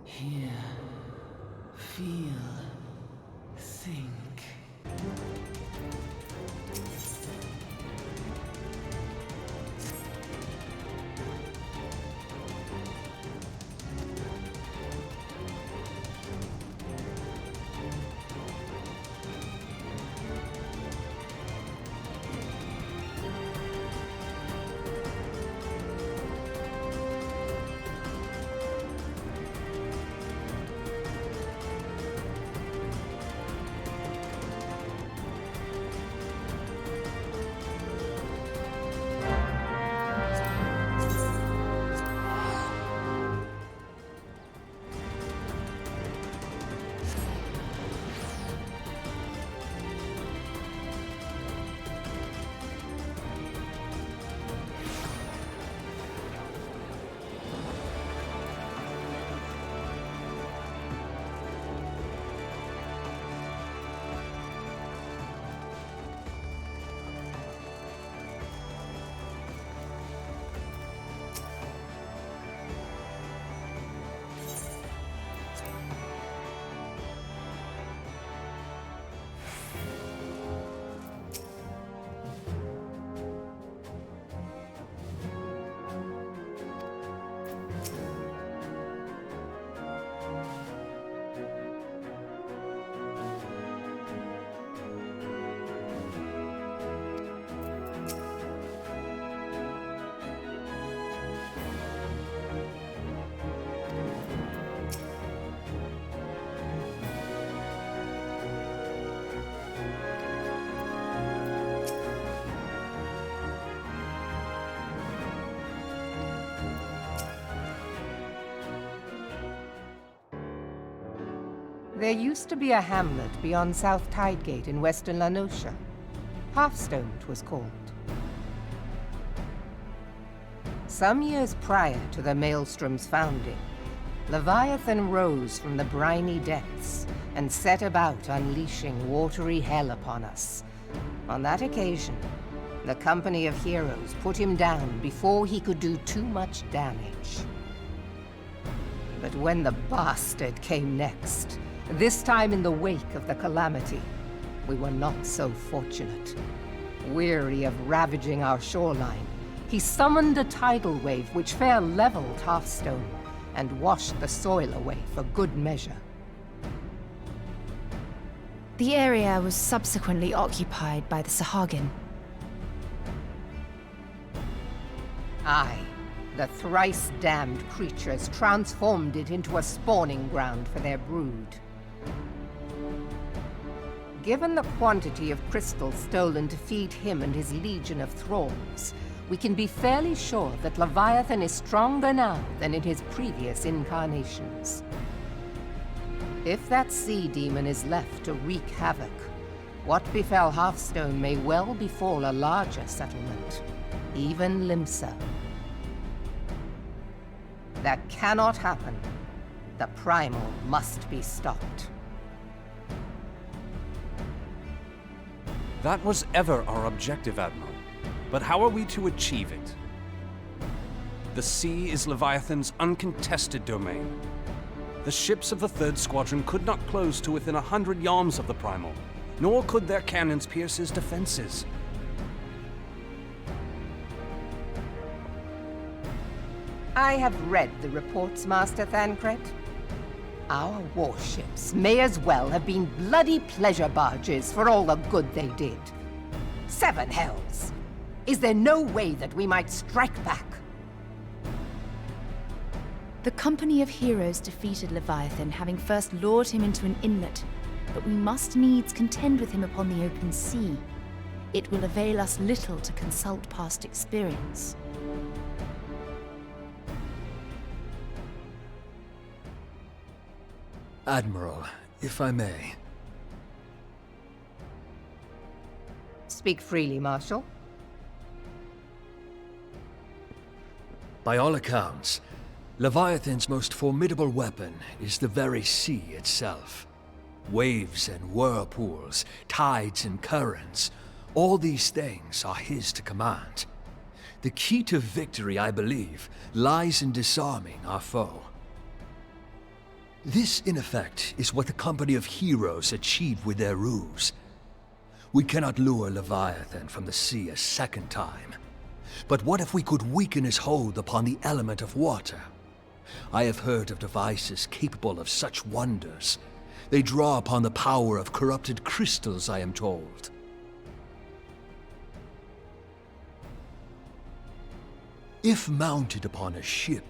Hear, feel, think. There used to be a hamlet beyond South Tidegate in western La Noscia. Hearthstone, it was called. Some years prior to the Maelstrom's founding, Leviathan rose from the briny depths and set about unleashing watery hell upon us. On that occasion, the Company of Heroes put him down before he could do too much damage. But when the bastard came next, this time in the wake of the calamity, we were not so fortunate. Weary of ravaging our shoreline, he summoned a tidal wave which fair leveled Hearthstone and washed the soil away for good measure. The area was subsequently occupied by the Sahagin. Aye, the thrice-damned creatures transformed it into a spawning ground for their brood. Given the quantity of crystal stolen to feed him and his legion of thralls, we can be fairly sure that Leviathan is stronger now than in his previous incarnations. If that sea demon is left to wreak havoc, what befell Hearthstone may well befall a larger settlement, even Limsa. That cannot happen. The primal must be stopped. That was ever our objective, Admiral. But how are we to achieve it? The sea is Leviathan's uncontested domain. The ships of the 3rd Squadron could not close to within 100 yards of the Primal, nor could their cannons pierce his defenses. I have read the reports, Master Thancred. Our warships may as well have been bloody pleasure barges for all the good they did. 7 hells! Is there no way that we might strike back? The Company of Heroes defeated Leviathan, having first lured him into an inlet, but we must needs contend with him upon the open sea. It will avail us little to consult past experience. Admiral, if I may. Speak freely, Marshal. By all accounts, Leviathan's most formidable weapon is the very sea itself. Waves and whirlpools, tides and currents, all these things are his to command. The key to victory, I believe, lies in disarming our foe. This, in effect, is what the company of heroes achieved with their ruse. We cannot lure Leviathan from the sea a second time. But what if we could weaken his hold upon the element of water? I have heard of devices capable of such wonders. They draw upon the power of corrupted crystals, I am told. If mounted upon a ship,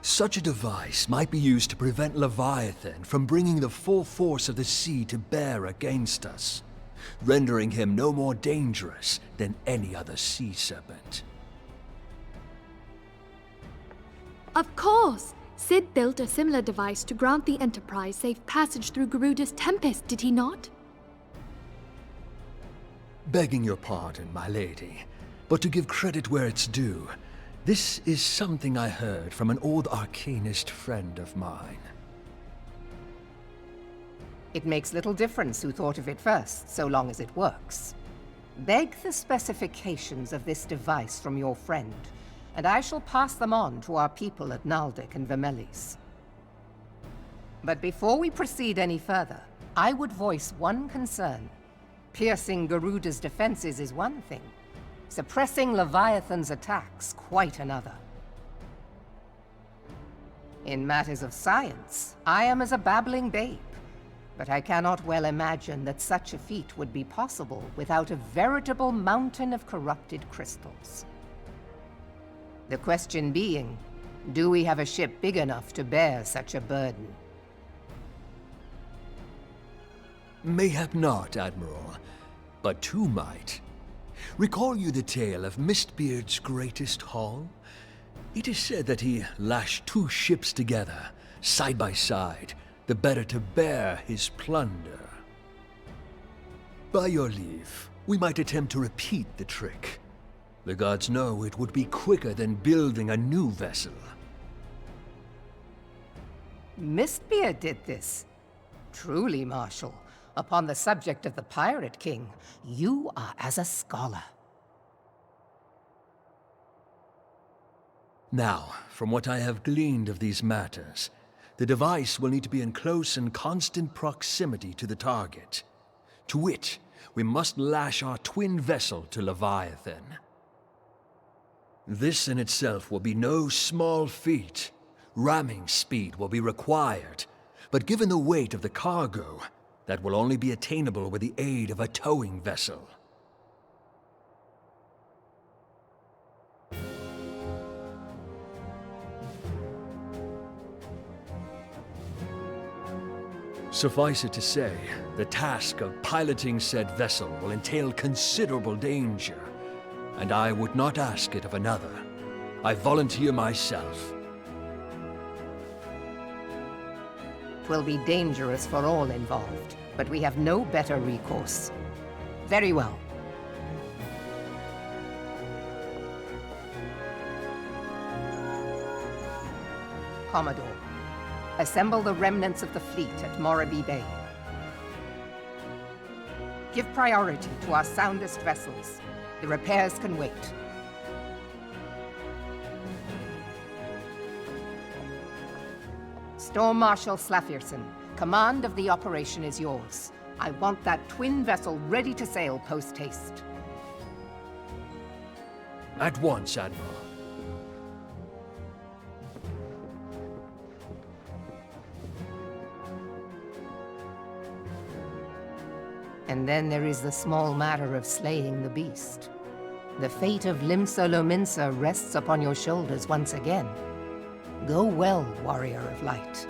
such a device might be used to prevent Leviathan from bringing the full force of the sea to bear against us, rendering him no more dangerous than any other sea serpent. Of course! Sid built a similar device to grant the Enterprise safe passage through Garuda's Tempest, did he not? Begging your pardon, my lady, but to give credit where it's due, this is something I heard from an old arcanist friend of mine. It makes little difference who thought of it first, so long as it works. Beg the specifications of this device from your friend, and I shall pass them on to our people at Naldic and Vermelis. But before we proceed any further, I would voice one concern. Piercing Garuda's defenses is one thing. Suppressing Leviathan's attacks, quite another. In matters of science, I am as a babbling babe, but I cannot well imagine that such a feat would be possible without a veritable mountain of corrupted crystals. The question being, do we have a ship big enough to bear such a burden? Mayhap not, Admiral, but two might. Recall you the tale of Mistbeard's greatest haul? It is said that he lashed two ships together, side by side, the better to bear his plunder. By your leave, we might attempt to repeat the trick. The gods know it would be quicker than building a new vessel. Mistbeard did this. Truly, Marshal, upon the subject of the Pirate King, you are as a scholar. Now, from what I have gleaned of these matters, the device will need to be in close and constant proximity to the target. To wit, we must lash our twin vessel to Leviathan. This in itself will be no small feat. Ramming speed will be required, but given the weight of the cargo, that will only be attainable with the aid of a towing vessel. Suffice it to say, the task of piloting said vessel will entail considerable danger, and I would not ask it of another. I volunteer myself. 'Twill be dangerous for all involved, but we have no better recourse. Very well. Commodore, assemble the remnants of the fleet at Merlwyb Bay. Give priority to our soundest vessels. The repairs can wait. Storm Marshal Slafirson, command of the operation is yours. I want that twin vessel ready to sail post-haste. At once, Admiral. And then there is the small matter of slaying the beast. The fate of Limsa Lominsa rests upon your shoulders once again. Go well, Warrior of Light.